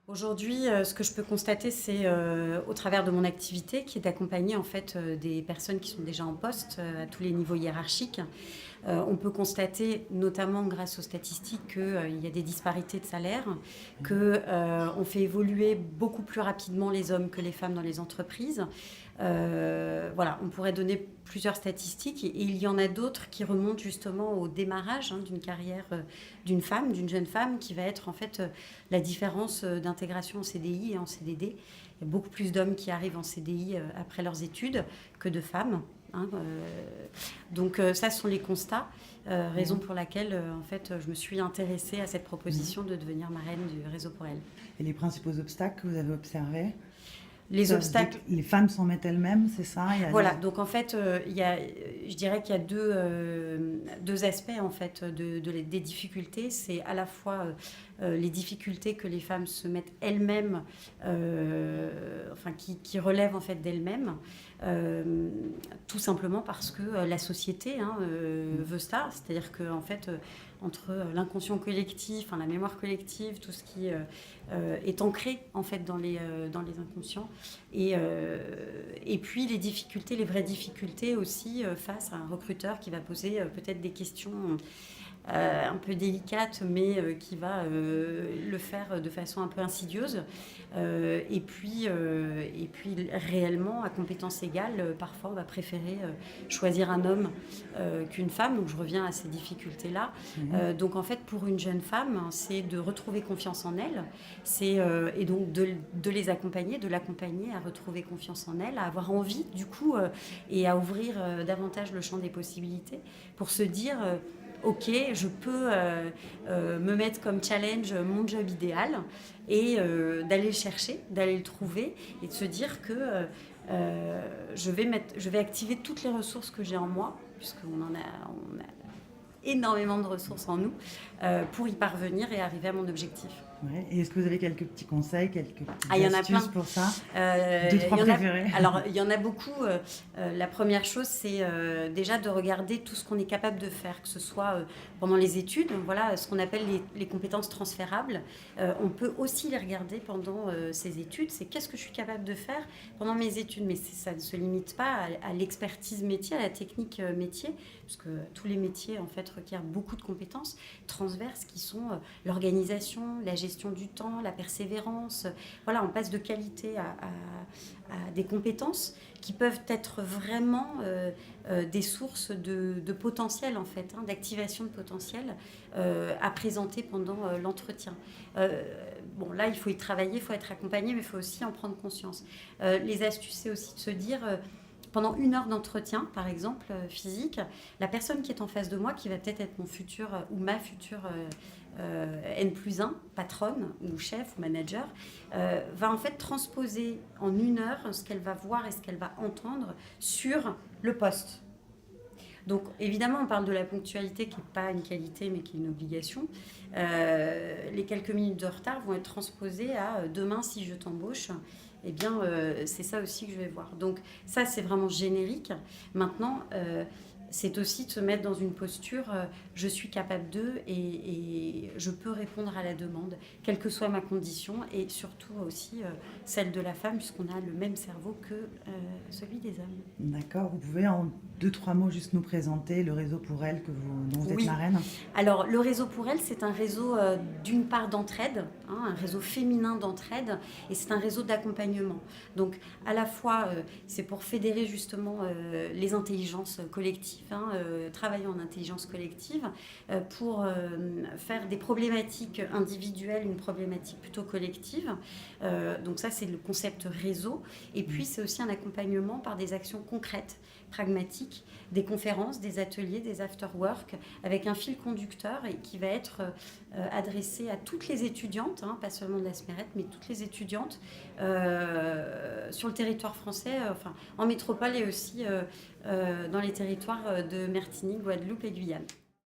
Aujourd'hui, ce que je peux constater, c'est, au travers de mon activité qui est d'accompagner en fait, des personnes qui sont déjà en poste, à tous les niveaux hiérarchiques. On peut constater, notamment grâce aux statistiques, qu'il y a des disparités de salaire, que, on fait évoluer beaucoup plus rapidement les hommes que les femmes dans les entreprises. Voilà, on pourrait donner plusieurs statistiques et il y en a d'autres qui remontent justement au démarrage, d'une carrière, d'une femme, d'une jeune femme, qui va être en fait, la différence, d'intégration en CDI et en CDD. Il y a beaucoup plus d'hommes qui arrivent en CDI, après leurs études que de femmes. Donc ça, ce sont les constats, raison pour laquelle en fait, je me suis intéressée à cette proposition de devenir marraine du Réseau pour elle. Et les principaux obstacles que vous avez observés? Les obstacles. Les femmes s'en mettent elles-mêmes, c'est ça? Voilà, donc en fait, je dirais qu'il y a deux aspects en fait, des difficultés. C'est à la fois les difficultés que les femmes se mettent elles-mêmes, enfin qui relèvent en fait d'elles-mêmes, tout simplement parce que la société veut ça. C'est-à-dire que en fait, entre l'inconscient collectif, la mémoire collective, tout ce qui est ancré en fait dans les inconscients, et puis les difficultés, les vraies difficultés aussi face à un recruteur qui va poser peut-être des questions un peu délicates, mais qui va le faire de façon un peu insidieuse. Et puis réellement, à compétences égales, parfois on va préférer choisir un homme qu'une femme. Donc je reviens à ces difficultés-là. Donc en fait, pour une jeune femme, c'est de retrouver confiance en elle, et donc de les accompagner, de l'accompagner à retrouver confiance en elle, à avoir envie du coup, et à ouvrir davantage le champ des possibilités pour se dire ok, je peux me mettre comme challenge mon job idéal et d'aller le chercher, d'aller le trouver et de se dire que je vais activer toutes les ressources que j'ai en moi, puisqu'on on a énormément de ressources en nous, pour y parvenir et arriver à mon objectif. Ouais. Et est-ce que vous avez quelques petits conseils, quelques petites il y en a astuces plein. pour ça? Deux, trois préférés? Alors, il y en a beaucoup. La première chose, c'est déjà de regarder tout ce qu'on est capable de faire, que ce soit pendant les études, voilà, ce qu'on appelle les compétences transférables. On peut aussi les regarder pendant ces études. C'est qu'est-ce que je suis capable de faire pendant mes études. Mais ça ne se limite pas à l'expertise métier, à la technique métier, parce que tous les métiers, en fait, requièrent beaucoup de compétences transverses qui sont l'organisation, la gestion du temps, la persévérance. Voilà, on passe de qualité à des compétences qui peuvent être vraiment des sources de potentiel, en fait, d'activation de potentiel à présenter pendant l'entretien. Bon, là, il faut y travailler, il faut être accompagné, mais il faut aussi en prendre conscience. Les astuces, c'est aussi de se dire... pendant 1 heure d'entretien, par exemple, physique, la personne qui est en face de moi, qui va peut-être être mon futur ou ma future N+1, patronne ou chef ou manager, va en fait transposer en 1 heure ce qu'elle va voir et ce qu'elle va entendre sur le poste. Donc évidemment, on parle de la ponctualité qui n'est pas une qualité mais qui est une obligation. Les quelques minutes de retard vont être transposées à demain si je t'embauche. Eh bien, c'est ça aussi que je vais voir. Donc ça, c'est vraiment générique. Maintenant, c'est aussi de se mettre dans une posture, je suis capable d'eux et je peux répondre à la demande, quelle que soit ma condition, et surtout aussi celle de la femme, puisqu'on a le même cerveau que celui des hommes. D'accord. Vous pouvez en 2-3 mots juste nous présenter le Réseau pour elle dont vous êtes marraine? Alors, le Réseau pour elle, c'est un réseau d'une part d'entraide, un réseau féminin d'entraide, et c'est un réseau d'accompagnement. Donc, à la fois, c'est pour fédérer justement les intelligences collectives, travailler en intelligence collective, pour faire des problématiques individuelles une problématique plutôt collective. Donc ça, c'est le concept réseau. Et puis, c'est aussi un accompagnement par des actions concrètes, pragmatiques, des conférences, des ateliers, des after-work, avec un fil conducteur et qui va être adressé à toutes les étudiantes, pas seulement de la SMERET, mais toutes les étudiantes sur le territoire français, en métropole et aussi dans les territoires de Martinique, Guadeloupe et Guyane.